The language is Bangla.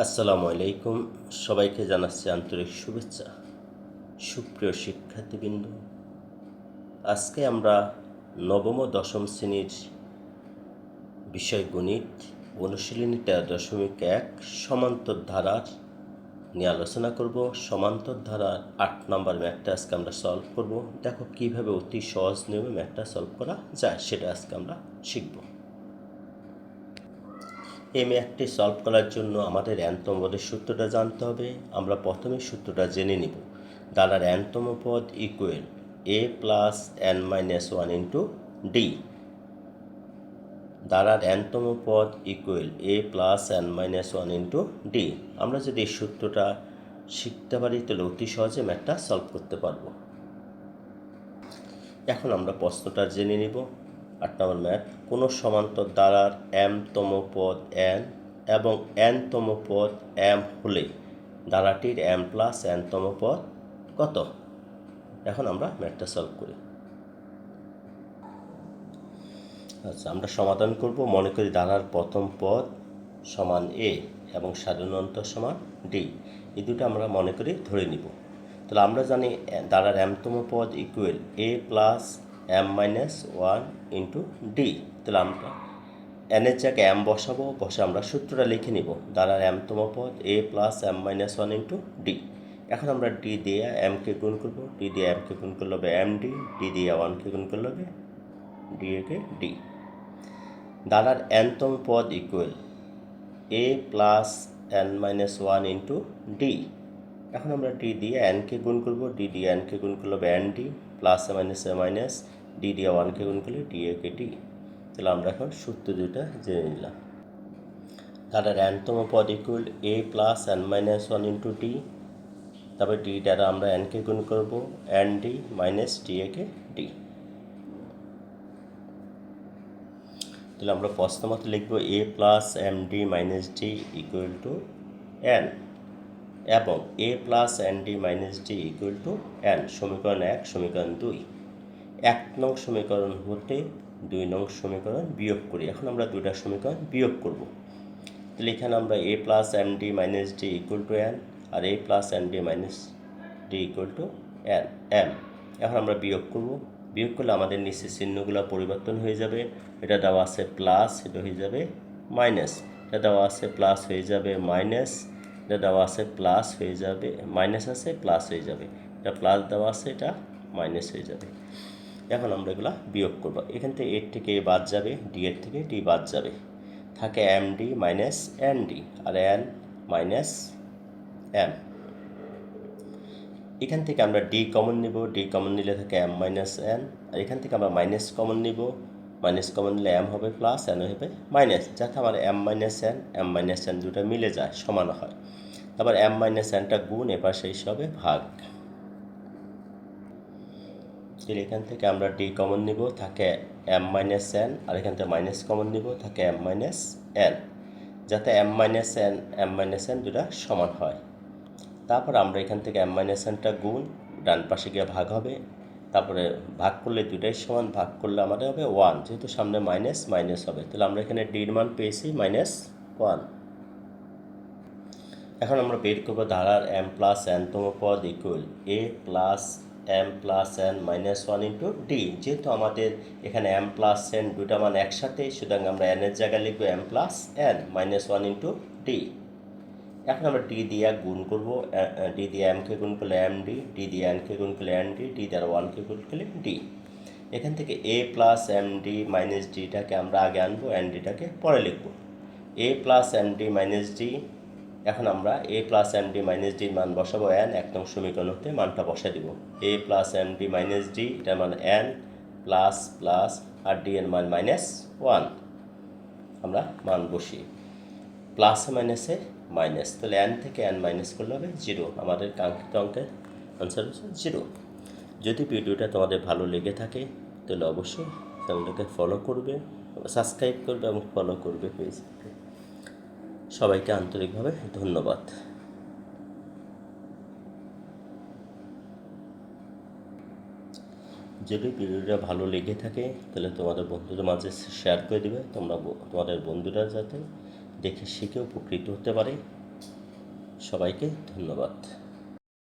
আসসালামু আলাইকুম। সবাইকে জানাচ্ছি আন্তরিক শুভেচ্ছা। সুপ্রিয় শিক্ষার্থীবৃন্দ, আজকে আমরা নবম ও দশম শ্রেণীর বিষয় গণিত অনুশীলনী 13.1 সমান্তর ধারার নিয়ে আলোচনা করব। সমান্তর ধারার 8 নম্বর ম্যাথটা আজকে আমরা সলভ করব। দেখো কিভাবে অতি সহজ নিয়মে ম্যাথটা সলভ করা যায় সেটা আজকে আমরা শিখব। এই ম্যাথটি সলভ করার জন্য আমাদের nতম পদের সূত্রটা জানতে হবে। আমরা প্রথমে সূত্রটা জেনে নিব। দ্বারার nতম পদ equal a plus n minus one into d. দ্বারার nতম পদ equal a plus n minus one into d. আমরা যদি এই সূত্রটা শিখতে পারি তাহলে অতি সহজে ম্যাথটা সলভ করতে পারবো। এখন আমরা প্রশ্নটা জেনে নিব। 8 নম্বর ম্যাথ, কোনো সমান্তর দ্বারার mতম পদ n এবং nতম পদ m হলে দ্বারাটির m প্লাস nতম পদ কত? এখন আমরা ম্যাথটা সলভ করি। আচ্ছা, আমরা সমাধান করব। মনে করি দ্বারার প্রথম পদ সমান a এবং সাধারণ অন্তর সমান d। এই দুটো আমরা মনে করি ধরে নিব। তাহলে আমরা জানি দ্বারার mতম পদ equal a plus m minus one into D. তাহলে আমরা n এর জায়গায় m বসাবো, বসে আমরা সূত্রটা লিখে নিব। দ্বারার mতম পদ a plus m minus one into D. এখন আমরা d দিয়ে m কে গুণ করব, d দিয়ে m কে গুণ করলে হবে md, d দিয়ে 1 কে গুণ করলে হবে d কে d। দ্বারার nতম পদ equal a plus n minus one into D. এখন আমরা d দিয়ে n কে গুণ করব, d দিয়ে n কে গুণ করলে হবে nd, প্লাস এ মাইনাস d দিয়ে 1 কে গুণ করলে d কে d। তাহলে আমরা এখন সূত্র দুইটা জেনে নিলাম। দ্বারার nতম পদ equal a plus n minus one into D. তারপর d দ্বারা আমরা n কে গুণ করব, nd মাইনাস d কে d। তাহলে আমরা প্রশ্ন মতো লিখব a plus md minus d equal to n এবং a plus nd minus d equal to n। সমীকরণ 1, সমীকরণ 2। 1 নং সমীকরণ হতে 2 নং সমীকরণ বিয়োগ করি। এখন আমরা দুইটা সমীকরণ বিয়োগ করব। তাহলে এখানে আমরা a plus md minus d equal to n আর a plus nd minus d equal to m। এখন আমরা বিয়োগ করব। বিয়োগ করলে আমাদের নিচে চিহ্নগুলো পরিবর্তন হয়ে যাবে। এটা দেওয়া আছে প্লাস, এটা হয়ে যাবে মাইনাস। এটা দেওয়া আছে প্লাস হয়ে যাবে মাইনাস, এটা দেওয়া আছে প্লাস হয়ে যাবে মাইনাস, আছে প্লাস হয়ে যাবে। এটা প্লাস দেওয়া আছে, এটা মাইনাস হয়ে যাবে। এখন আমরা এগুলা বিয়োগ করব। এখান থেকে এর থেকে এ বাদ যাবে, ডি এর থেকে ডি বাদ যাবে, থাকে md মাইনাস nd আর n মাইনাস m। এখান থেকে আমরা d কমন নিব, d কমন নিলে থাকে m মাইনাস n। আর এখান থেকে আমরা মাইনাস কমন নিব, মাইনাস কমন নিলে m হবে প্লাস, n হবে মাইনাস, যাতে আমার m মাইনাস n দুটো মিলে যায়, সমান হয়। তারপর m মাইনাস nটা গুণ, এবার সেই হবে ভাগ। তাহলে এখান থেকে আমরা d কমন নিব, থাকে m মাইনাস n, আর এখান থেকে মাইনাস কমন নিব, থাকে m মাইনাস n, যাতে m মাইনাস n দুটা সমান হয়। তারপর আমরা এখান থেকে m মাইনাস nটা গুণ, ডান পাশে গিয়ে ভাগ হবে। তারপরে ভাগ করলে দুটাই সমান, ভাগ করলে আমাদের হবে 1, যেহেতু সামনে মাইনাস মাইনাস হবে। তাহলে আমরা এখানে ডির মান পেয়েছি -1। এখন আমরা বের করবো ধারার m প্লাস nতম পদ equal a plus m plus n minus one into D. যেহেতু আমাদের এখানে m প্লাস n দুটা মান একসাথে, সুতরাং আমরা n এর জায়গায় লিখবো m plus n minus one into D. এখন আমরা d দিয়ে গুণ করবো, d দিয়ে m কে গুণ করলে md, d দিয়ে n কে গুণ করলে nd, d দ্বারা 1 কে গুণ করলে d। এখান থেকে a প্লাস md মাইনাস ডিটাকে আমরা আগে আনবো, ndটাকে পরে লিখবো। a plus md minus d। এখন আমরা a প্লাস md মাইনাস ডির মান বসাবো n, 1 নং সমীকরণ হতে মানটা বসা দিব। a plus md minus d, এটার মান n প্লাস প্লাস, আর d এর মান -1। আমরা মান বসি, প্লাসে মাইনাসে মাইনাস, তাহলে n থেকে n মাইনাস করলে হবে 0। আমাদের কাঙ্ক্ষিত অঙ্কের আনসার হচ্ছে 0। যদি ভিডিওটা তোমাদের ভালো লেগে থাকে তাহলে অবশ্যই চ্যানেলটাকে ফলো করবে, সাবস্ক্রাইব করবে এবং ফলো করবে পেজটাকে। সবাইকে আন্তরিকভাবে ধন্যবাদ। যদি ভিডিওটা ভালো লেগে থাকে তাহলে তোমাদের বন্ধুদের মাঝে শেয়ার করে দিবে, তোমাদের বন্ধুরা যাতে দেখে শিখে উপকৃত হতে পারে। সবাইকে ধন্যবাদ।